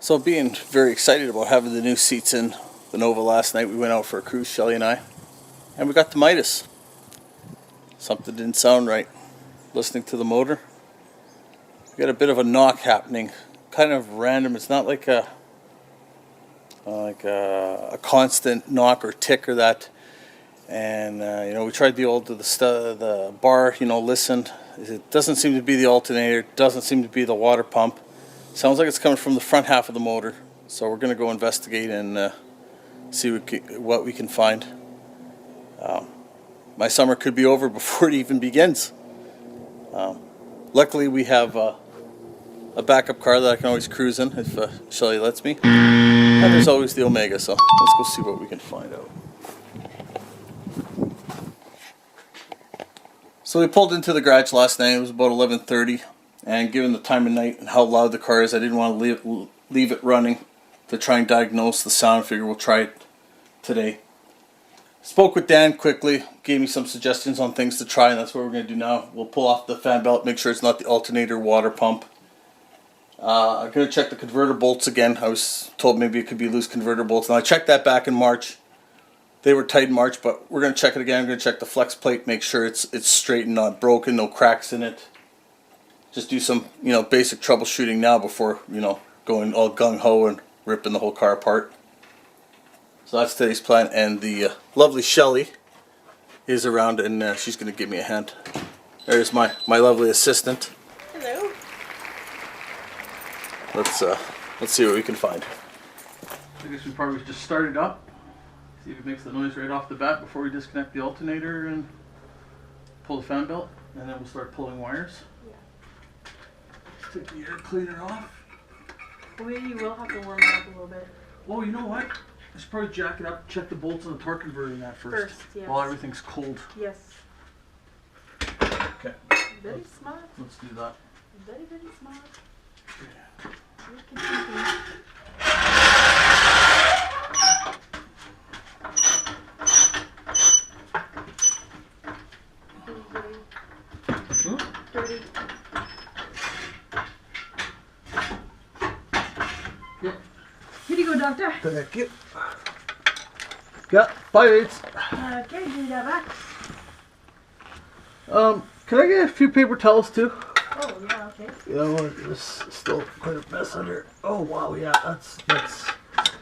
So being very excited about having the new seats in the Nova last night, we went out for a cruise, Shelly and I, and we got the Midas. Something didn't sound right. Listening to the motor, we got a bit of a knock happening, kind of random. It's not like a constant knock or tick or that. And we tried the bar, listened. It doesn't seem to be the alternator. It doesn't seem to be the water pump. Sounds like it's coming from the front half of the motor. So we're going to go investigate and see what we can find. My summer could be over before it even begins. Luckily, we have a backup car that I can always cruise in if Shelly lets me. And there's always the Omega, so let's go see what we can find out. So we pulled into the garage last night. It was about 11:30. And given the time of night and how loud the car is, I didn't want to leave it running to try and diagnose the sound. Figure we'll try it today. Spoke with Dan quickly, gave me some suggestions on things to try, and that's what we're going to do now. We'll pull off the fan belt, make sure it's not the alternator water pump. I'm going to check the converter bolts again. I was told maybe it could be loose converter bolts, and I checked that back in March. They were tight in March, but we're going to check it again. I'm going to check the flex plate, make sure it's straight and not broken, no cracks in it. Just do some, basic troubleshooting now before, going all gung-ho and ripping the whole car apart. So that's today's plan, and the lovely Shelly is around, and she's going to give me a hand. There's my lovely assistant. Hello. Let's see what we can find. I guess we probably just start it up, see if it makes the noise right off the bat before we disconnect the alternator and pull the fan belt, and then we'll start pulling wires. Take the air cleaner off. We will have to warm it up a little bit. Oh, you know what? I should probably jack it up, check the bolts and the torque converter in that first. Yes. While everything's cold. Yes. Okay. Very smart. Let's do that. Very, very smart. Yeah. We can see. Dirty. Yeah. Here you go, doctor. Thank you. Got 5/8. Okay, give me that back. Can I get a few paper towels too? Oh, yeah, okay. There's still quite a mess under. Oh wow, yeah, that's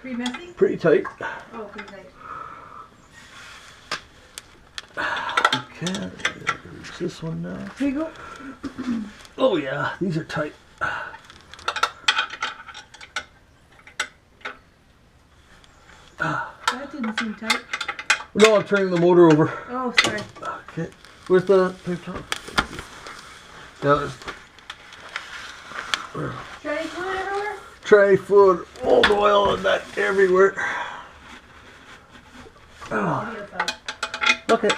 Pretty messy? pretty tight. Oh, pretty tight. Okay, reach this one now. Here you go. Oh yeah, these are tight. That didn't seem tight. No, I'm turning the motor over. Oh, sorry. Okay, where's the paper towel? Yeah, there's Try fluid everywhere? tray fluid, old oil, and that everywhere. Oh, yes, Okay.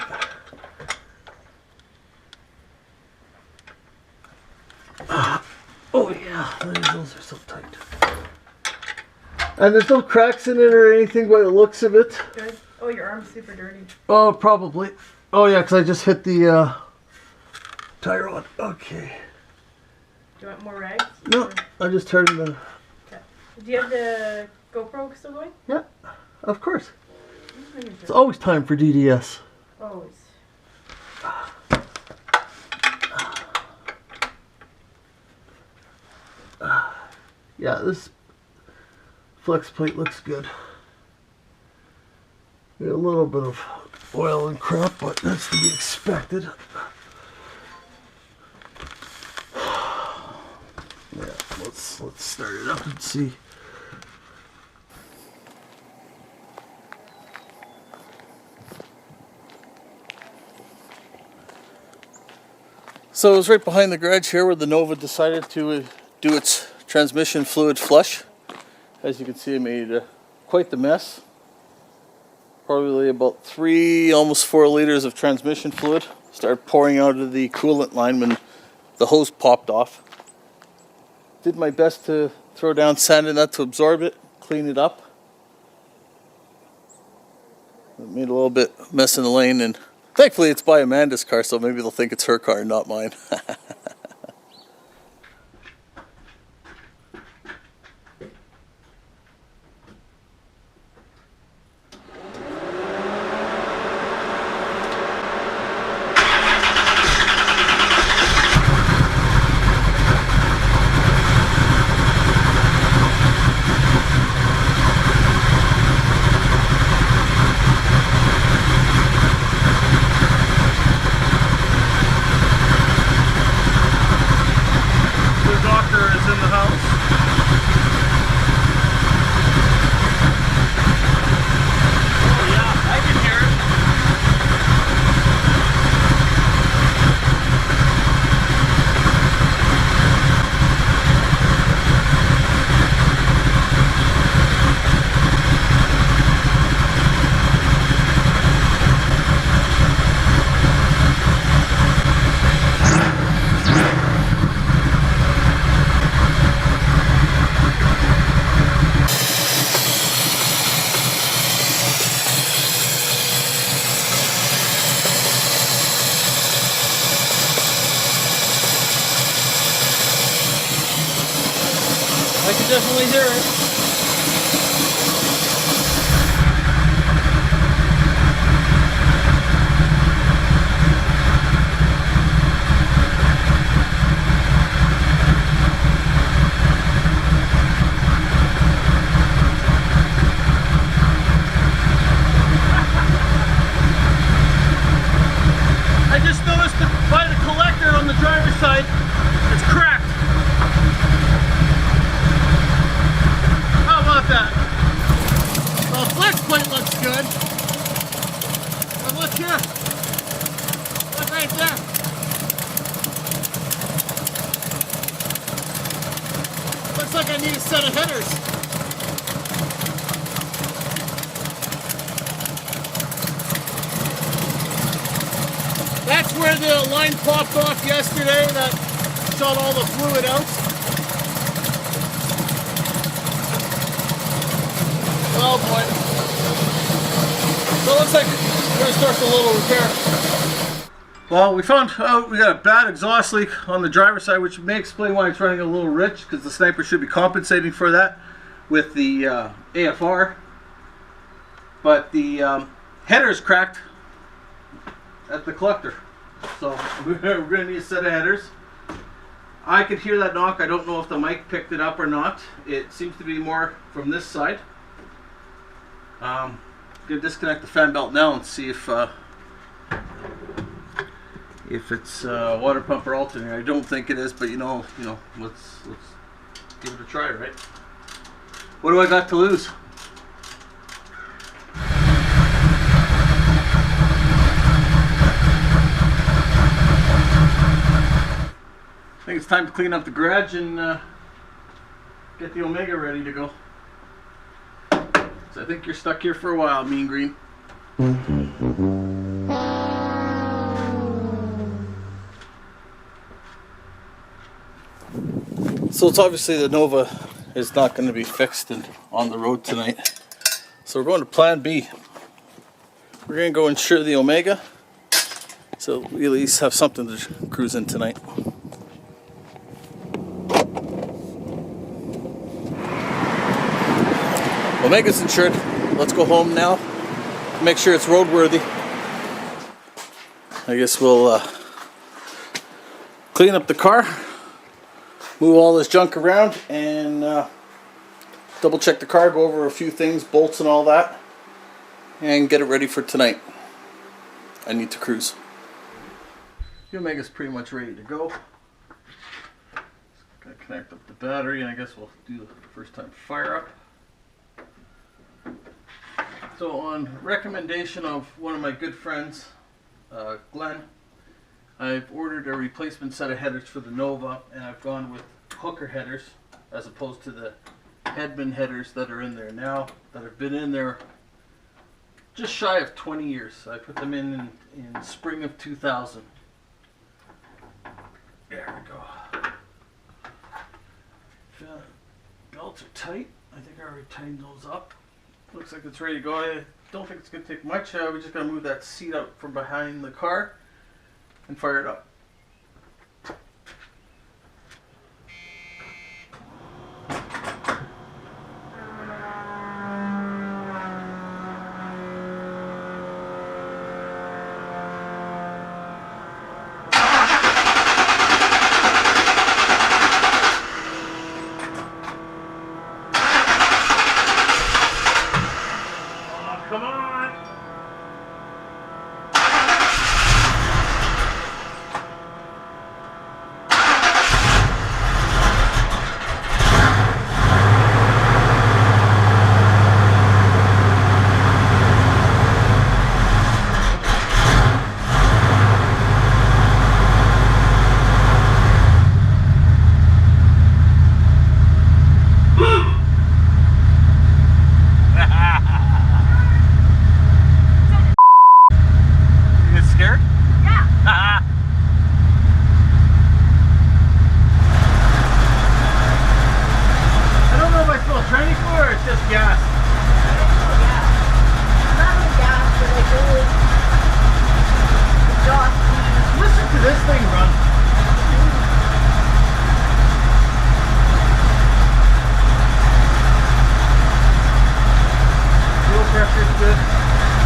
Oh yeah, those are so tight. And there's no cracks in it or anything by the looks of it. Good. Oh, your arm's super dirty. Oh, probably. Oh yeah, because I just hit the tire on. Okay. Do you want more rags? No, I just turned the... Okay. Do you have the GoPro still going? Yeah, of course. It's always time for DDS. Always. Yeah, this flex plate looks good. Got a little bit of oil and crap, but that's to be expected. Yeah, let's start it up and see. So it was right behind the garage here where the Nova decided to do its transmission fluid flush. As you can see, I made quite the mess. Probably about 3, almost 4 liters of transmission fluid. Started pouring out of the coolant line when the hose popped off. Did my best to throw down sand in that to absorb it, clean it up. It made a little bit mess in the lane, and thankfully it's by Amanda's car, so maybe they'll think it's her car, not mine. I can definitely hear it. I just noticed that by the collector on the driver's side, it's cracked. That. Well, the flex plate looks good. But look here. Look right there. Looks like I need a set of headers. That's where the line popped off yesterday that shot all the fluid out. Oh boy. So it looks like we're going to start the little repair. Well, we found out we got a bad exhaust leak on the driver's side, which may explain why it's running a little rich, because the sniper should be compensating for that with the AFR. But the header is cracked at the collector. So we're going to need a set of headers. I could hear that knock. I don't know if the mic picked it up or not. It seems to be more from this side. I'm going to disconnect the fan belt now and see if it's water pump or alternator. I don't think it is, but let's give it a try, right? What do I got to lose? I think it's time to clean up the garage and get the Omega ready to go. So I think you're stuck here for a while, Mean Green. So it's obviously the Nova is not going to be fixed and on the road tonight. So we're going to plan B. We're going to go insure the Omega, so we at least have something to cruise in tonight. Omega's insured. Let's go home now. Make sure it's roadworthy. I guess we'll clean up the car, move all this junk around, and double check the car, go over a few things, bolts and all that, and get it ready for tonight. I need to cruise. The Omega's pretty much ready to go. Just gotta connect up the battery, and I guess we'll do the first time fire up. So on recommendation of one of my good friends, Glenn, I've ordered a replacement set of headers for the Nova, and I've gone with hooker headers as opposed to the Hedman headers that are in there now, that have been in there just shy of 20 years. I put them in spring of 2000. There we go. Belts are tight. I think I already tightened those up. Looks like it's ready to go. I don't think it's going to take much. We just got to move that seat out from behind the car and fire it up. Come on!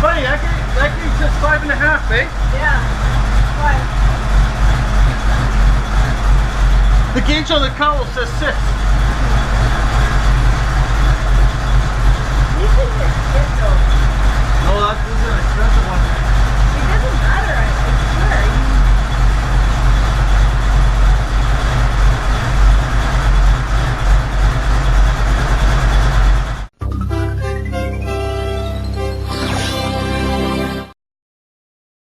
Funny, that gauge says 5.5, eh? Yeah. Why? The gauge on the cowl says 6.